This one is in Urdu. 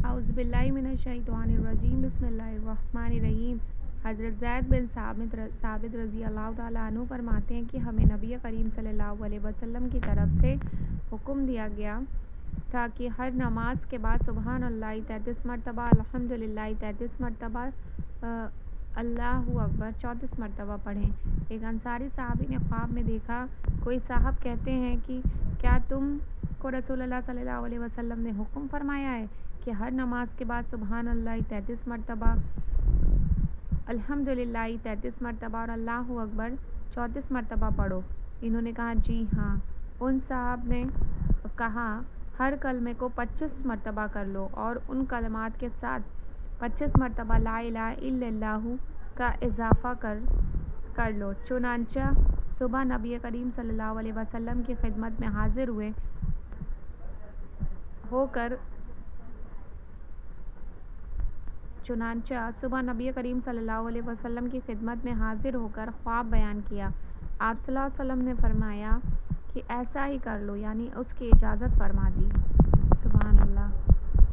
اعوذ باللہ من الشیطان الرجیم بسم اللہ الرحمن الرحیم۔ حضرت زید بن ثابت رضی اللہ تعالیٰ عنہ فرماتے ہیں کہ ہمیں نبی کریم صلی اللہ علیہ وسلم کی طرف سے حکم دیا گیا تھا کہ ہر نماز کے بعد سبحان اللہ 33 مرتبہ، الحمدللہ 33 مرتبہ، اللہ اکبر 34 مرتبہ پڑھیں۔ ایک انصاری صحابی نے خواب میں دیکھا، کوئی صاحب کہتے ہیں کہ کیا تم کو رسول اللہ صلی اللہ علیہ وسلم نے حکم فرمایا ہے کہ ہر نماز کے بعد سبحان اللہ 33 مرتبہ، الحمدللہ 33 مرتبہ اور اللہ اکبر 34 مرتبہ پڑھو؟ انہوں نے کہا جی ہاں۔ ان صاحب نے کہا ہر کلمے کو 25 مرتبہ کر لو اور ان کلمات کے ساتھ 25 مرتبہ لا الہ الا اللہ کا اضافہ کر لو۔ چنانچہ صبح نبی کریم صلی اللہ علیہ وسلم کی خدمت میں حاضر ہو کر خواب بیان کیا۔ آپ صلی اللہ علیہ وسلم نے فرمایا کہ ایسا ہی کر لو، یعنی اس کی اجازت فرما دی۔ سبحان اللہ۔